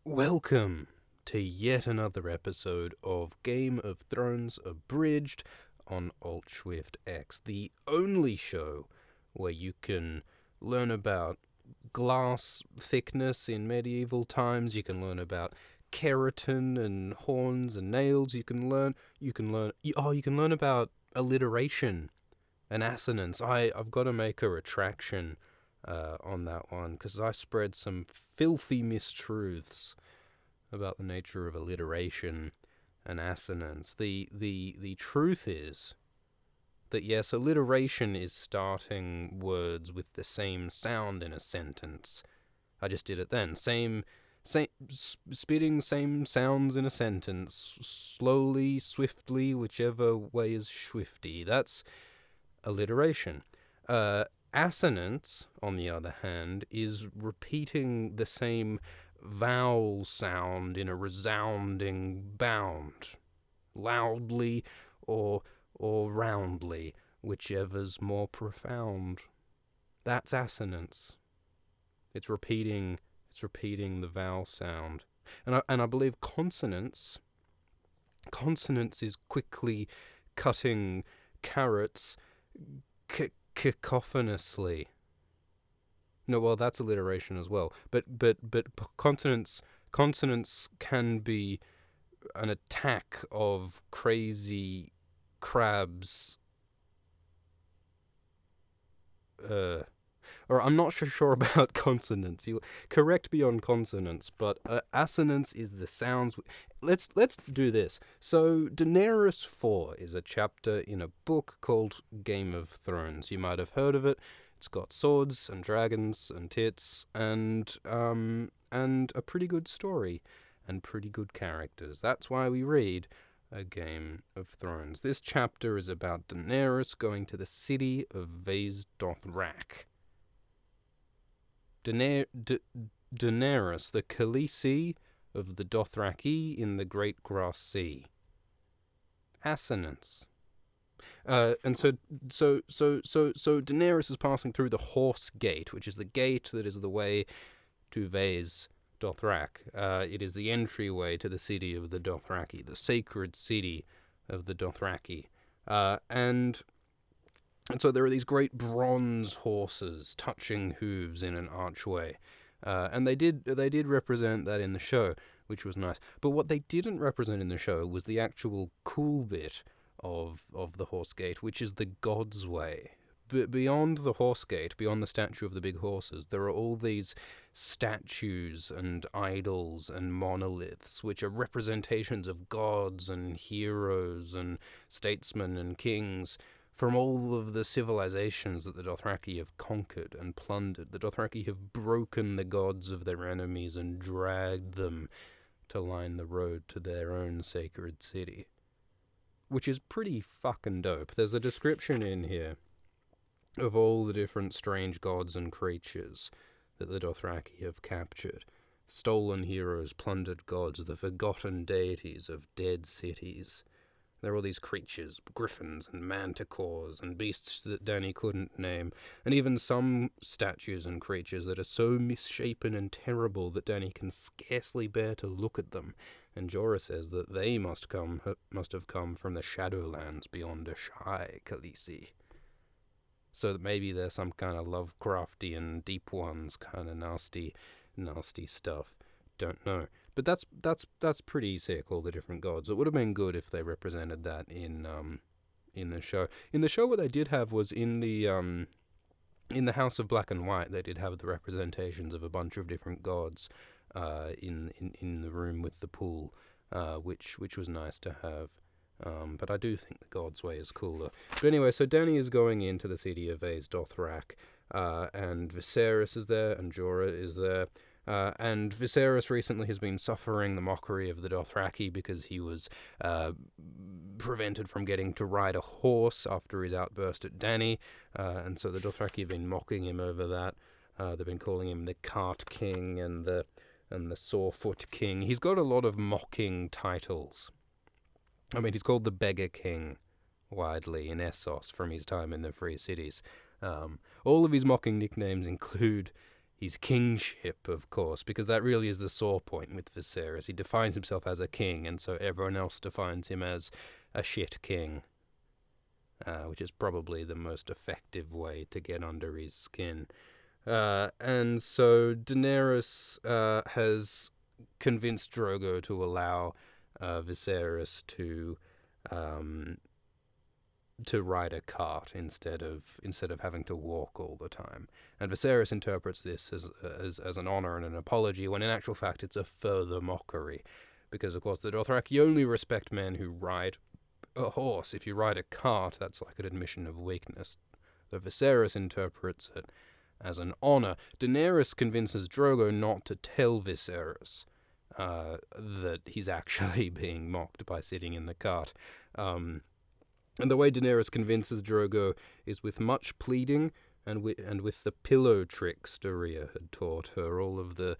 Welcome to yet another episode of Game of Thrones Abridged on Alt-Swift X, the only show where you can learn about glass thickness in medieval times. You can learn about keratin and horns and nails. You can learn about alliteration and assonance. I've got to make a retraction on that one, because I spread some filthy mistruths about the nature of alliteration and assonance. The truth is that yes, alliteration is starting words with the same sound in a sentence. I just did it then. Same spitting same sounds in a sentence, slowly, swiftly, whichever way is swifty. That's alliteration. Assonance, on the other hand, is repeating the same vowel sound in a resounding bound, loudly or roundly, whichever's more profound. That's assonance. It's repeating the vowel sound. And I believe consonance is quickly cutting carrots cacophonously. No, well, that's alliteration as well. But consonants can be an attack of crazy crabs. Or I'm not sure about consonants. You correct me on consonants, but assonance is the sounds. Let's do this. So Daenerys 4 is a chapter in a book called Game of Thrones. You might have heard of it. It's got swords and dragons and tits and a pretty good story and pretty good characters. That's why we read a Game of Thrones. This chapter is about Daenerys going to the city of Vaes Dothrak. Daenerys, the Khaleesi of the Dothraki in the Great Grass Sea. Assonance. And so Daenerys is passing through the Horse Gate, which is the gate that is the way to Vaes Dothrak. It is the entryway to the city of the Dothraki, the sacred city of the Dothraki. And so there are these great bronze horses touching hooves in an archway. And they did represent that in the show, which was nice. But what they didn't represent in the show was the actual cool bit of the Horse Gate, which is the God's Way. Beyond the Horse Gate, beyond the statue of the big horses, there are all these statues and idols and monoliths, which are representations of gods and heroes and statesmen and kings from all of the civilizations that the Dothraki have conquered and plundered. The Dothraki have broken the gods of their enemies and dragged them to line the road to their own sacred city, which is pretty fucking dope. There's a description in here of all the different strange gods and creatures that the Dothraki have captured. Stolen heroes, plundered gods, the forgotten deities of dead cities. There are all these creatures, griffins and manticores and beasts that Dany couldn't name, and even some statues and creatures that are so misshapen and terrible that Dany can scarcely bear to look at them. And Jorah says that they must have come from the Shadowlands beyond Ashai, Khaleesi. So that maybe they're some kind of Lovecraftian, Deep Ones kind of nasty stuff. Don't know. But that's pretty sick, all the different gods. It would have been good if they represented that in the show. In the show, what they did have was in the House of Black and White, they did have the representations of a bunch of different gods in the room with the pool, which was nice to have. But I do think the God's Way is cooler. But anyway, so Dany is going into the city of Vaes Dothrak, and Viserys is there, and Jorah is there. And Viserys recently has been suffering the mockery of the Dothraki because he was prevented from getting to ride a horse after his outburst at Dany, and so the Dothraki have been mocking him over that. They've been calling him the Cart King and the Sawfoot King. He's got a lot of mocking titles. I mean, he's called the Beggar King widely in Essos from his time in the Free Cities. All of his mocking nicknames include his kingship, of course, because that really is the sore point with Viserys. He defines himself as a king, and so everyone else defines him as a shit king, which is probably the most effective way to get under his skin. And so Daenerys has convinced Drogo to allow Viserys to ride a cart instead of having to walk all the time. And Viserys interprets this as an honor and an apology, when in actual fact it's a further mockery, because of course the Dothraki only respect men who ride a horse. If you ride a cart, that's like an admission of weakness. The Viserys interprets it as an honor. Daenerys convinces Drogo not to tell Viserys that he's actually being mocked by sitting in the cart. And the way Daenerys convinces Drogo is with much pleading and with the pillow tricks Doreah had taught her, all of the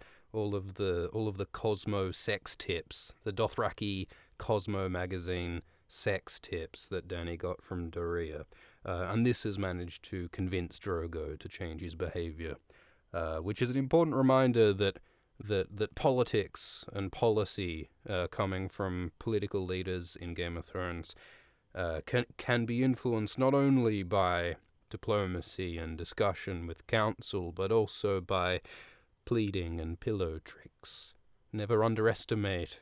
Cosmo sex tips, the Dothraki Cosmo magazine sex tips that Dany got from Doreah. And this has managed to convince Drogo to change his behavior, which is an important reminder that politics and policy coming from political leaders in Game of Thrones can be influenced not only by diplomacy and discussion with council, but also by pleading and pillow tricks. Never underestimate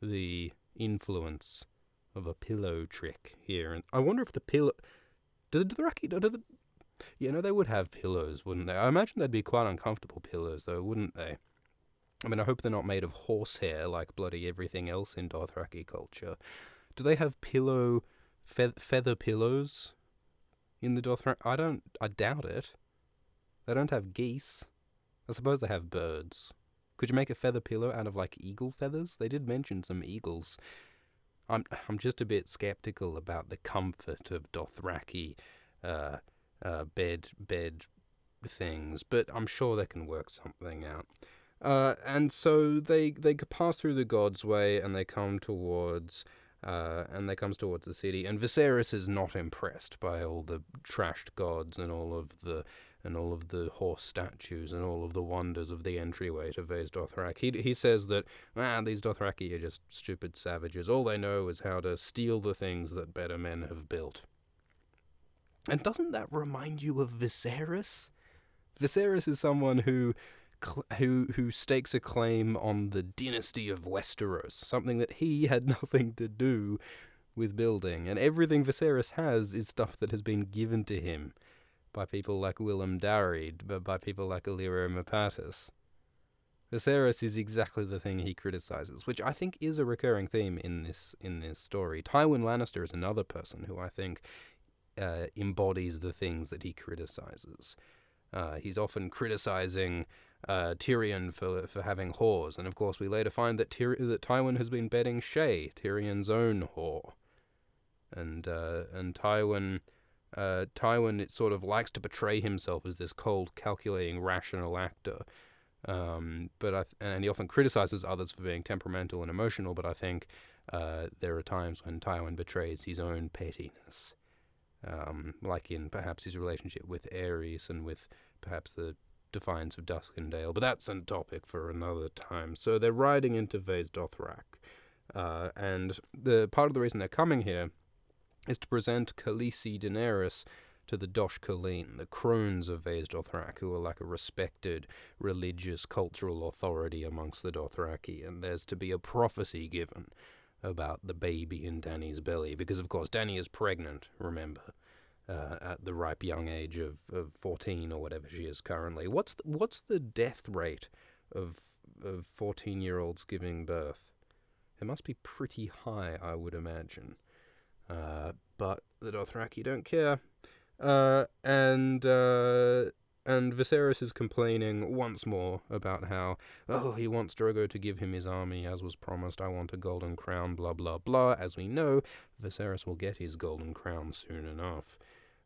the influence of a pillow trick here. And I wonder if the pillow... they would have pillows, wouldn't they? I imagine they'd be quite uncomfortable pillows, though, wouldn't they? I mean, I hope they're not made of horsehair like bloody everything else in Dothraki culture. Do they have feather pillows in the Dothraki? I doubt it. They don't have geese. I suppose they have birds. Could you make a feather pillow out of, like, eagle feathers? They did mention some eagles. I'm just a bit skeptical about the comfort of Dothraki bed things, but I'm sure they can work something out. And so they pass through the God's Way, and they come towards the city. And Viserys is not impressed by all the trashed gods and all of the horse statues and all of the wonders of the entryway to Vaes Dothrak. He says that these Dothraki are just stupid savages. All they know is how to steal the things that better men have built. And doesn't that remind you of Viserys? Viserys is someone who stakes a claim on the dynasty of Westeros, something that he had nothing to do with building. And everything Viserys has is stuff that has been given to him by people like Willem Darried, but by people like Illyrio Mopatis. Viserys is exactly the thing he criticizes, which I think is a recurring theme in this story. Tywin Lannister is another person who I think embodies the things that he criticizes. He's often criticizing Tyrion for having whores, and of course we later find that Tywin has been bedding Shae, Tyrion's own whore, and Tywin it sort of likes to portray himself as this cold, calculating, rational actor, and he often criticizes others for being temperamental and emotional. But I think there are times when Tywin betrays his own pettiness, like in perhaps his relationship with Aerys and with perhaps the defiance of Duskendale, but that's a topic for another time. So they're riding into Vaes Dothrak, and the part of the reason they're coming here is to present Khaleesi Daenerys to the Dosh Khaleen, the crones of Vaes Dothrak, who are like a respected religious, cultural authority amongst the Dothraki, and there's to be a prophecy given about the baby in Dany's belly, because of course Dany is pregnant, remember, at the ripe young age of 14 or whatever she is currently. What's the death rate of 14-year-olds giving birth? It must be pretty high, I would imagine. But the Dothraki don't care. And Viserys is complaining once more about how, he wants Drogo to give him his army as was promised. I want a golden crown, blah, blah, blah. As we know, Viserys will get his golden crown soon enough.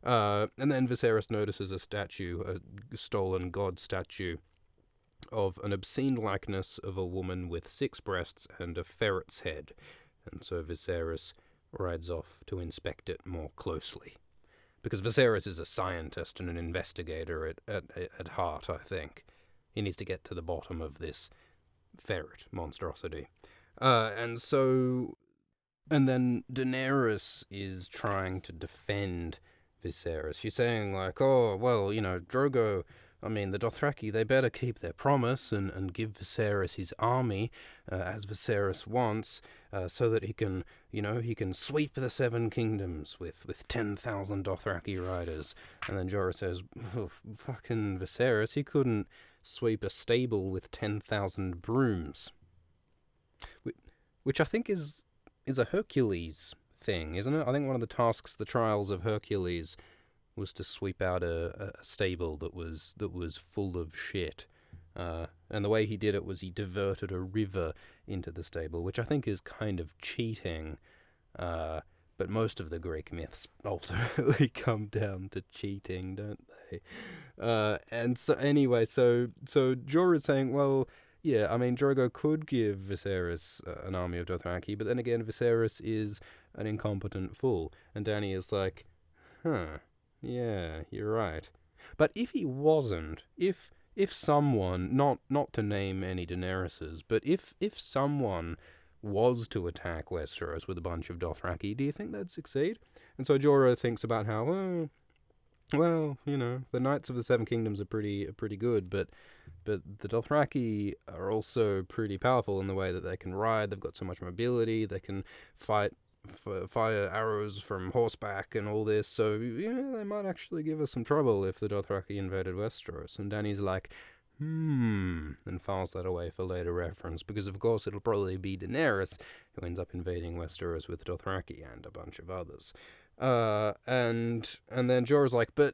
And then Viserys notices a statue, a stolen god statue, of an obscene likeness of a woman with 6 breasts and a ferret's head. And so Viserys rides off to inspect it more closely. Because Viserys is a scientist and an investigator at heart, I think. He needs to get to the bottom of this ferret monstrosity. And then Daenerys is trying to defend Viserys. She's saying, like, oh, well, Drogo, the Dothraki, they better keep their promise and give Viserys his army, as Viserys wants, so that he can sweep the Seven Kingdoms with 10,000 Dothraki riders. And then Jorah says, oh, fucking Viserys, he couldn't sweep a stable with 10,000 brooms. Which I think is a Hercules thing, isn't it? I think one of the tasks, the trials of Hercules, was to sweep out a stable that was full of shit. And the way he did it was he diverted a river into the stable, which I think is kind of cheating. But most of the Greek myths ultimately come down to cheating, don't they? And so anyway, so Jorah is saying, well, yeah, Drogo could give Viserys an army of Dothraki, but then again, Viserys is an incompetent fool. And Dany is like, yeah, you're right. But if he wasn't, if someone, not to name any Daeneryses, but if someone was to attack Westeros with a bunch of Dothraki, do you think they'd succeed? And so Jorah thinks about how, well, the Knights of the Seven Kingdoms are pretty good, but the Dothraki are also pretty powerful in the way that they can ride. They've got so much mobility. They can fire arrows from horseback and all this. So they might actually give us some trouble if the Dothraki invaded Westeros. And Dany's like, and files that away for later reference, because of course it'll probably be Daenerys who ends up invading Westeros with Dothraki and a bunch of others. And then Jorah's like, but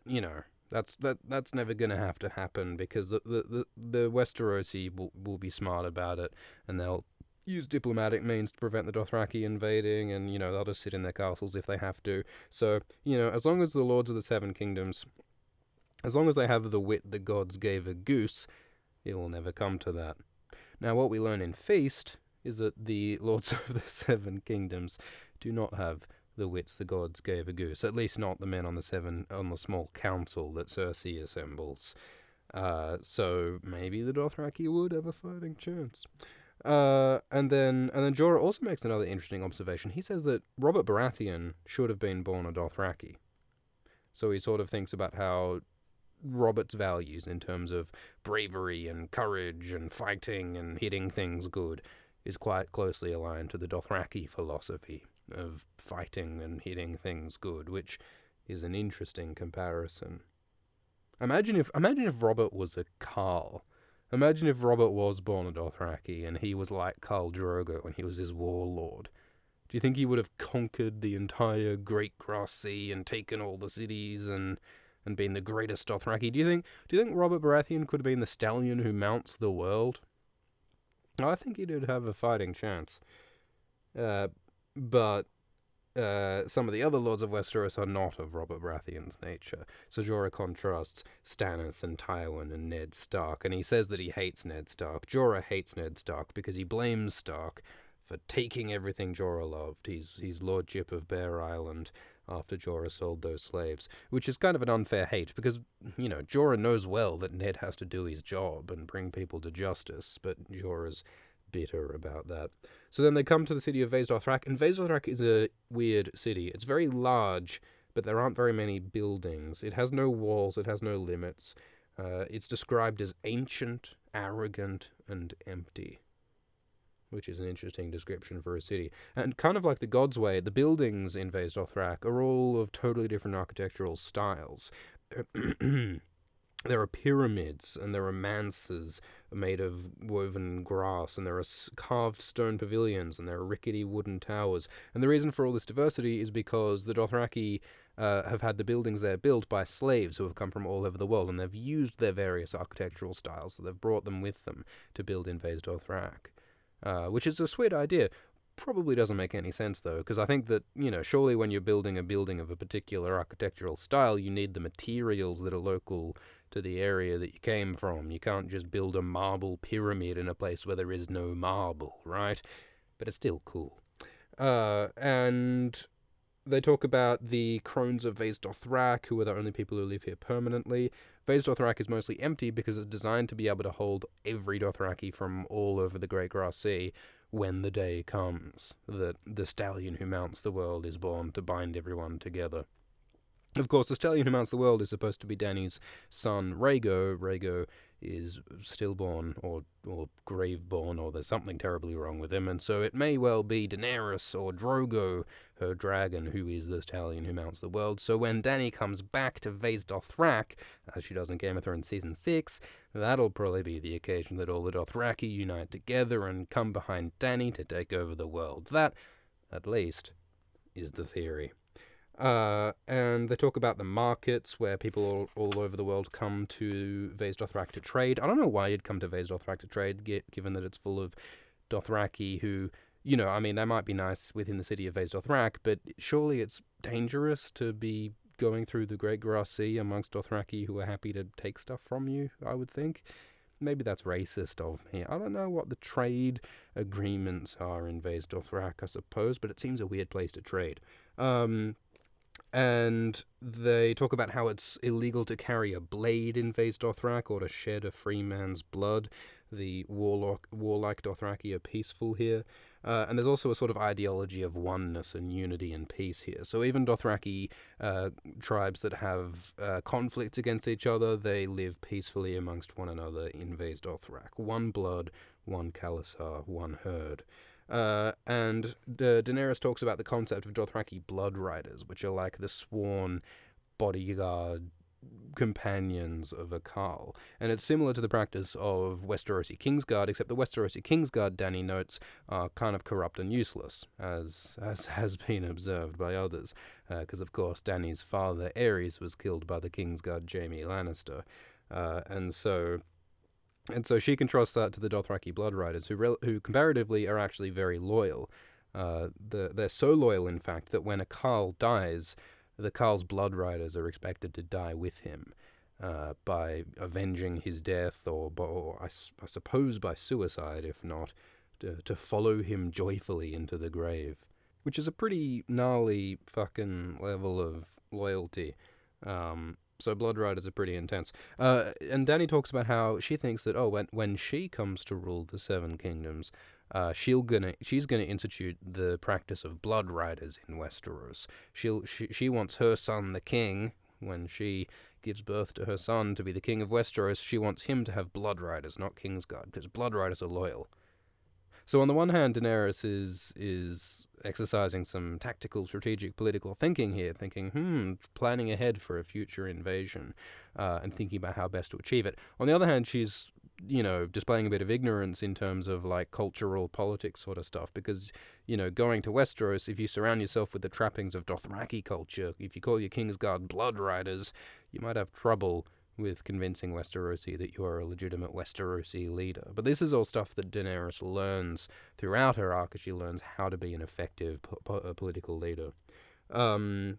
that's never gonna have to happen, because the Westerosi will be smart about it, and they'll use diplomatic means to prevent the Dothraki invading, and they'll just sit in their castles if they have to. So as long as the Lords of the Seven Kingdoms, as long as they have the wit the gods gave a goose, it will never come to that. Now, what we learn in Feast is that the Lords of the Seven Kingdoms do not have the wits the gods gave a goose, at least not the men on the small council that Cersei assembles. So maybe the Dothraki would have a fighting chance. And then Jorah also makes another interesting observation. He says that Robert Baratheon should have been born a Dothraki. So he sort of thinks about how Robert's values in terms of bravery and courage and fighting and hitting things good is quite closely aligned to the Dothraki philosophy of fighting and hitting things good, which is an interesting comparison. Imagine if Robert was a Khal. Imagine if Robert was born a Dothraki and he was like Khal Drogo when he was his warlord. Do you think he would have conquered the entire Great Grass Sea and taken all the cities and been the greatest Dothraki? Do you think Robert Baratheon could have been the stallion who mounts the world? I think he did have a fighting chance. But some of the other Lords of Westeros are not of Robert Baratheon's nature. So Jorah contrasts Stannis and Tywin and Ned Stark, and he says that he hates Ned Stark. Jorah hates Ned Stark because he blames Stark for taking everything Jorah loved, his lordship of Bear Island, after Jorah sold those slaves, which is kind of an unfair hate, because, Jorah knows well that Ned has to do his job and bring people to justice, but Jorah's bitter about that. So then they come to the city of Vaes Dothrak, and Vaes Dothrak is a weird city. It's very large, but there aren't very many buildings. It has no walls, it has no limits. It's described as ancient, arrogant, and empty, which is an interesting description for a city. And kind of like the God's Way, the buildings in Vaes Dothrak are all of totally different architectural styles. There are pyramids, and there are manses made of woven grass, and there are carved stone pavilions, and there are rickety wooden towers. And the reason for all this diversity is because the Dothraki have had the buildings there built by slaves who have come from all over the world, and they've used their various architectural styles, so they've brought them with them to build in Vaes Dothrak. Which is a sweet idea. Probably doesn't make any sense, though, because I think that, surely when you're building a building of a particular architectural style, you need the materials that are local to the area that you came from. You can't just build a marble pyramid in a place where there is no marble, right? But it's still cool. And they talk about the crones of Vaes Dothrak, who are the only people who live here permanently. Vaes Dothrak is mostly empty because it's designed to be able to hold every Dothraki from all over the Great Grass Sea when the day comes that the stallion who mounts the world is born to bind everyone together. Of course, the stallion who mounts the world is supposed to be Dany's son, Rhaego. Rhaego is stillborn or graveborn, or there's something terribly wrong with him, and so it may well be Daenerys or Drogo, her dragon, who is the stallion who mounts the world. So when Dany comes back to Vaes Dothrak, as she does in Game of Thrones Season 6, that'll probably be the occasion that all the Dothraki unite together and come behind Dany to take over the world. That, at least, is the theory. And they talk about the markets where people all over the world come to Vaes Dothrak to trade. I don't know why you'd come to Vaes Dothrak to trade, given that it's full of Dothraki who, you know, I mean, they might be nice within the city of Vaes Dothrak, but surely it's dangerous to be going through the Great Grass Sea amongst Dothraki who are happy to take stuff from you, I would think. Maybe that's racist of me. I don't know what the trade agreements are in Vaes Dothrak, I suppose, but it seems a weird place to trade. And they talk about how it's illegal to carry a blade in Vaes Dothrak or to shed a free man's blood. The warlike Dothraki are peaceful here. And there's also a sort of ideology of oneness and unity and peace here. So even Dothraki tribes that have conflicts against each other, they live peacefully amongst one another in Vaes Dothrak. One blood, one Khalasar, one herd. And Daenerys talks about the concept of Dothraki blood riders, which are like the sworn bodyguard companions of a Khal. And it's similar to the practice of Westerosi Kingsguard, except the Westerosi Kingsguard, Dany notes, are kind of corrupt and useless, as has been observed by others. Because, of course, Dany's father, Aerys, was killed by the Kingsguard Jaime Lannister. And so she contrasts that to the Dothraki blood riders, who comparatively are actually very loyal. They're so loyal, in fact, that when a Khal dies, the Khal's blood riders are expected to die with him by avenging his death, or I suppose by suicide, if not, to follow him joyfully into the grave, which is a pretty gnarly fucking level of loyalty. So blood riders are pretty intense. And Dany talks about how she thinks that, when she comes to rule the Seven Kingdoms, she's gonna institute the practice of blood riders in Westeros. She wants her son, the king, when she gives birth to her son to be the king of Westeros, she wants him to have blood riders, not Kingsguard, because blood riders are loyal. So on the one hand, Daenerys is exercising some tactical, strategic, political thinking here, thinking, planning ahead for a future invasion, and thinking about how best to achieve it. On the other hand, she's, displaying a bit of ignorance in terms of, like, cultural politics sort of stuff, because, going to Westeros, if you surround yourself with the trappings of Dothraki culture, if you call your Kingsguard blood riders, you might have trouble with convincing Westerosi that you are a legitimate Westerosi leader. But this is all stuff that Daenerys learns throughout her arc as she learns how to be an effective political leader. And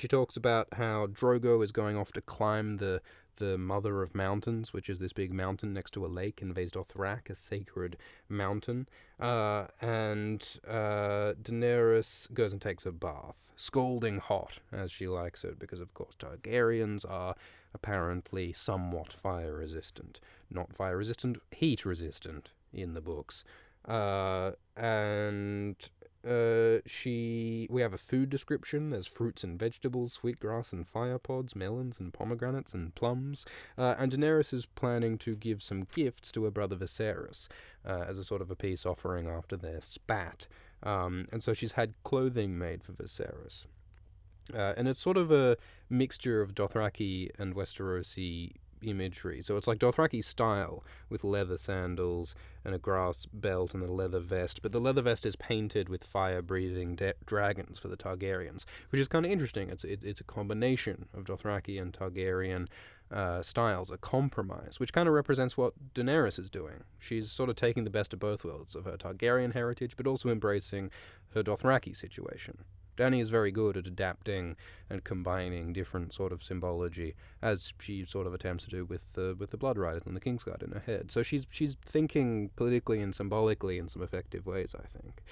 she talks about how Drogo is going off to climb the Mother of Mountains, which is this big mountain next to a lake in Vaes Dothrak, a sacred mountain. And Daenerys goes and takes a bath, scalding hot, as she likes it, because, of course, Targaryens are apparently somewhat fire-resistant. Not fire-resistant, heat-resistant in the books. We have a food description. There's fruits and vegetables, sweetgrass and fire pods, melons and pomegranates and plums. And Daenerys is planning to give some gifts to her brother Viserys as a sort of a peace offering after their spat. And so she's had clothing made for Viserys. And it's sort of a mixture of Dothraki and Westerosi imagery. So it's like Dothraki style, with leather sandals and a grass belt and a leather vest, but the leather vest is painted with fire-breathing dragons for the Targaryens, which is kind of interesting. It's a combination of Dothraki and Targaryen styles, a compromise, which kind of represents what Daenerys is doing. She's sort of taking the best of both worlds, of her Targaryen heritage, but also embracing her Dothraki situation. Dany is very good at adapting and combining different sort of symbology, as she sort of attempts to do with the Blood Riders and the Kingsguard in her head. So she's thinking politically and symbolically in some effective ways, I think.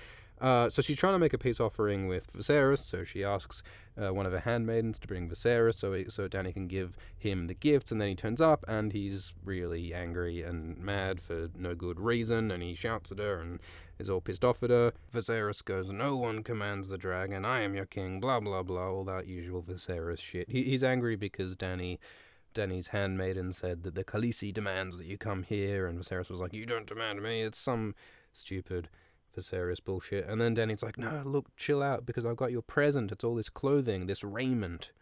So she's trying to make a peace offering with Viserys, so she asks one of her handmaidens to bring Viserys so Dany can give him the gifts, and then he turns up, and he's really angry and mad for no good reason, and he shouts at her and is all pissed off at her. Viserys goes, "No one commands the dragon, I am your king," blah blah blah, all that usual Viserys shit. He's angry because Dany's handmaiden said that the Khaleesi demands that you come here, and Viserys was like, "You don't demand me," it's some stupid Viserys bullshit. And then Dany's like, "No, look, chill out, because I've got your present. It's all this clothing, this raiment.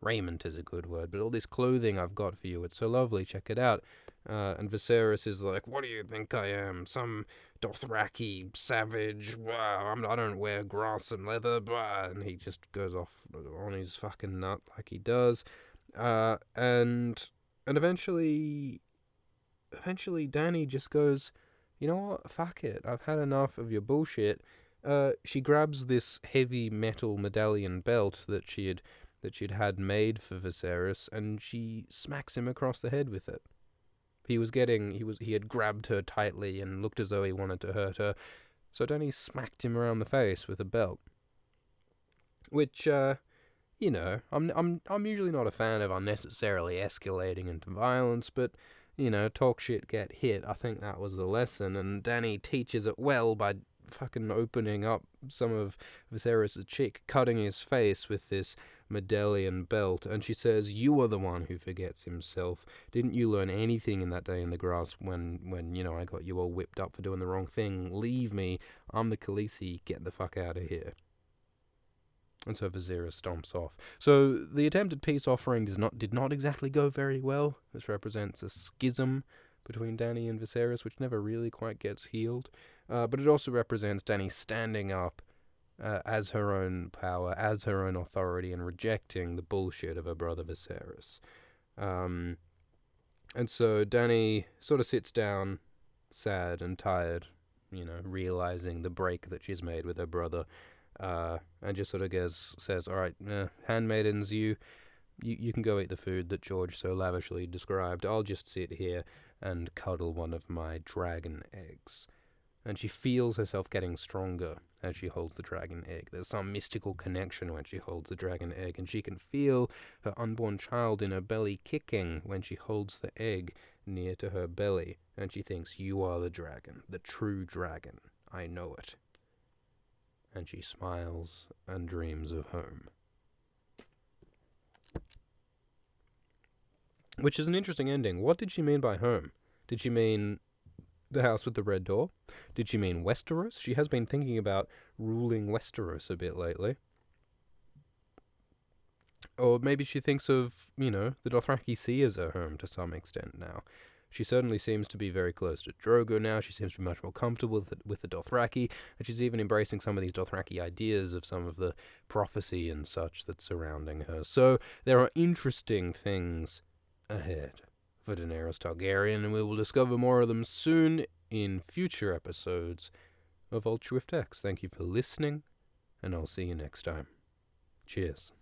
Raiment is a good word, but all this clothing I've got for you. It's so lovely. Check it out." And Viserys is like, "What do you think I am? Some Dothraki savage? Blah, I don't wear grass and leather." Blah. And he just goes off on his fucking nut like he does. And eventually Dany just goes, "You know what? Fuck it. I've had enough of your bullshit." She grabs this heavy metal medallion belt that she'd had made for Viserys, and she smacks him across the head with it. He had grabbed her tightly and looked as though he wanted to hurt her, so Dany smacked him around the face with a belt. Which, I'm usually not a fan of unnecessarily escalating into violence, but talk shit, get hit. I think that was the lesson, and Dany teaches it well by fucking opening up some of Viserys' cheek, cutting his face with this medallion belt, and she says, "You are the one who forgets himself. Didn't you learn anything in that day in the grass when I got you all whipped up for doing the wrong thing? Leave me. I'm the Khaleesi. Get the fuck out of here." And so Viserys stomps off. So the attempted peace offering did not exactly go very well. This represents a schism between Dany and Viserys, which never really quite gets healed. But it also represents Dany standing up as her own power, as her own authority, and rejecting the bullshit of her brother Viserys. And so Dany sort of sits down, sad and tired, realizing the break that she's made with her brother. And just sort of says, "All right, handmaidens, you can go eat the food that George so lavishly described. I'll just sit here and cuddle one of my dragon eggs." And she feels herself getting stronger as she holds the dragon egg. There's some mystical connection when she holds the dragon egg, and she can feel her unborn child in her belly kicking when she holds the egg near to her belly. And she thinks, "You are the dragon, the true dragon. I know it." And she smiles and dreams of home. Which is an interesting ending. What did she mean by home? Did she mean the house with the red door? Did she mean Westeros? She has been thinking about ruling Westeros a bit lately. Or maybe she thinks of, the Dothraki Sea as her home to some extent now. She certainly seems to be very close to Drogo now. She seems to be much more comfortable with the Dothraki, and she's even embracing some of these Dothraki ideas of some of the prophecy and such that's surrounding her. So there are interesting things ahead for Daenerys Targaryen, and we will discover more of them soon in future episodes of Ultra Swift X. Thank you for listening, and I'll see you next time. Cheers.